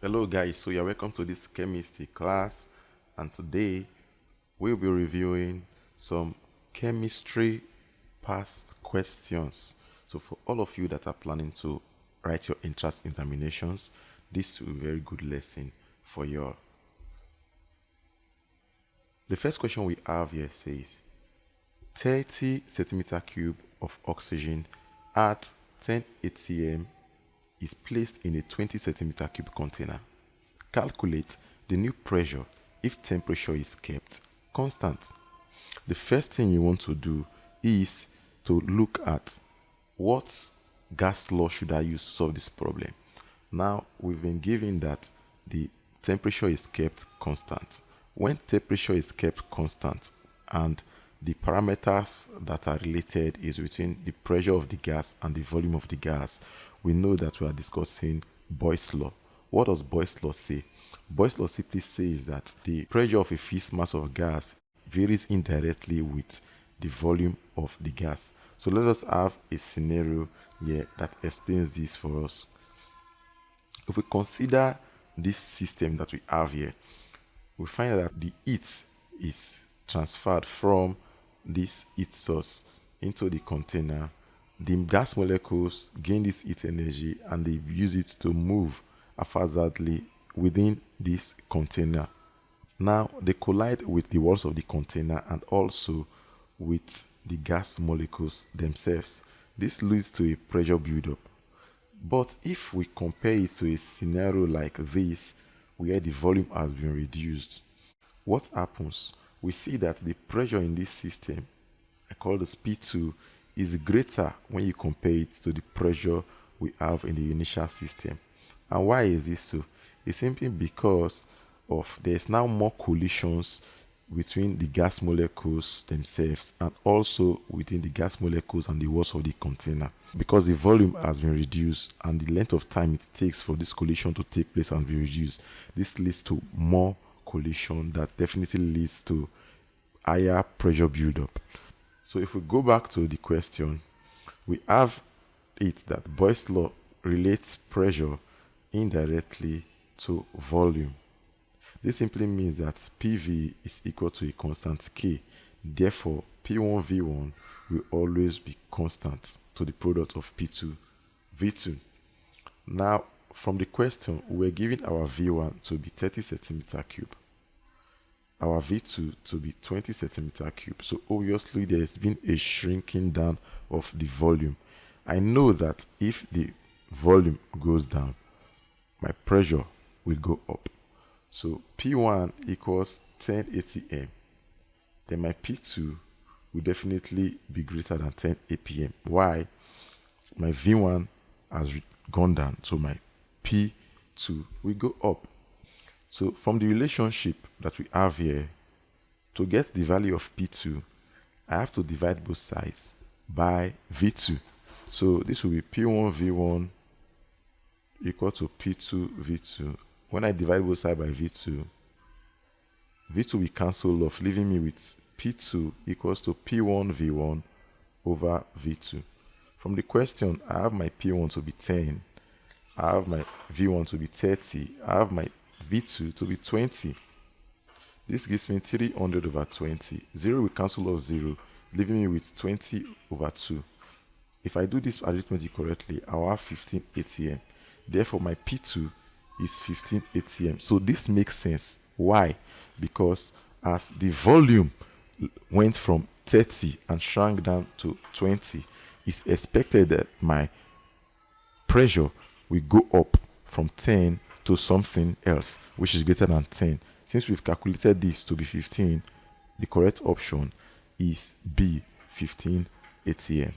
Hello guys, so you're welcome to this chemistry class, and today we'll be reviewing some chemistry past questions. So for all of you that are planning to write your entrance examinations, this will be a very good lesson for you all. The first question we have here says 30 centimeter cube of oxygen at 10 atm is placed in a 20 centimeter cube container. Calculate the new pressure if temperature is kept constant. The first thing you want to do is to look at what gas law should I use to solve this problem. Now, we've been given that the temperature is kept constant. When temperature is kept constant and the parameters that are related is between the pressure of the gas and the volume of the gas, we know that we are discussing Boyle's law. What does Boyle's law say? Boyle's law simply says that the pressure of a fixed mass of gas varies indirectly with the volume of the gas. So let us have a scenario here that explains this for us. If we consider this system that we have here, we find that the heat is transferred from this heat source into the container. The gas molecules gain this heat energy and they use it to move haphazardly within this container. Now they collide with the walls of the container and also with the gas molecules themselves. This leads to a pressure buildup. But if we compare it to a scenario like this, where the volume has been reduced, what happens? We see that the pressure in this system, I call this P2, is greater when you compare it to the pressure we have in the initial system. And why is this so? It's simply because of there's now more collisions between the gas molecules themselves and also within the gas molecules and the walls of the container, because the volume has been reduced and the length of time it takes for this collision to take place has been reduced. This leads to more collision that definitely leads to higher pressure buildup. So if we go back to the question, we have it that Boyle's law relates pressure indirectly to volume. This simply means that PV is equal to a constant K. Therefore, P1V1 will always be constant to the product of P2V2. Now, from the question, we're given our V1 to be 30 centimeter cube, our V2 to be 20 centimeter cube. So obviously there has been a shrinking down of the volume. I know that if the volume goes down, my pressure will go up. So P1 equals 10 atm. Then my P2 will definitely be greater than 10 apm. Why? My V1 has gone down, so my P2 will go up. So from the relationship that we have here, to get the value of P2, I have to divide both sides by V2. So this will be P1V1 equal to P2V2. When I divide both sides by V2, V2 will cancel off, leaving me with P2 equals to P1V1 over V2. From the question, I have my P1 to be 10, I have my V1 to be 30, I have my V2 to be 20. This gives me 300 over 20. 0 will cancel off 0, leaving me with 20 over 2. If I do this arithmetic correctly, I'll have 15 atm. Therefore, my P2 is 15 atm. So this makes sense. Why? Because as the volume went from 30 and shrank down to 20, it's expected that my pressure will go up from 10 to something else, which is greater than 10. Since we've calculated this to be 15, the correct option is B, 15 atm.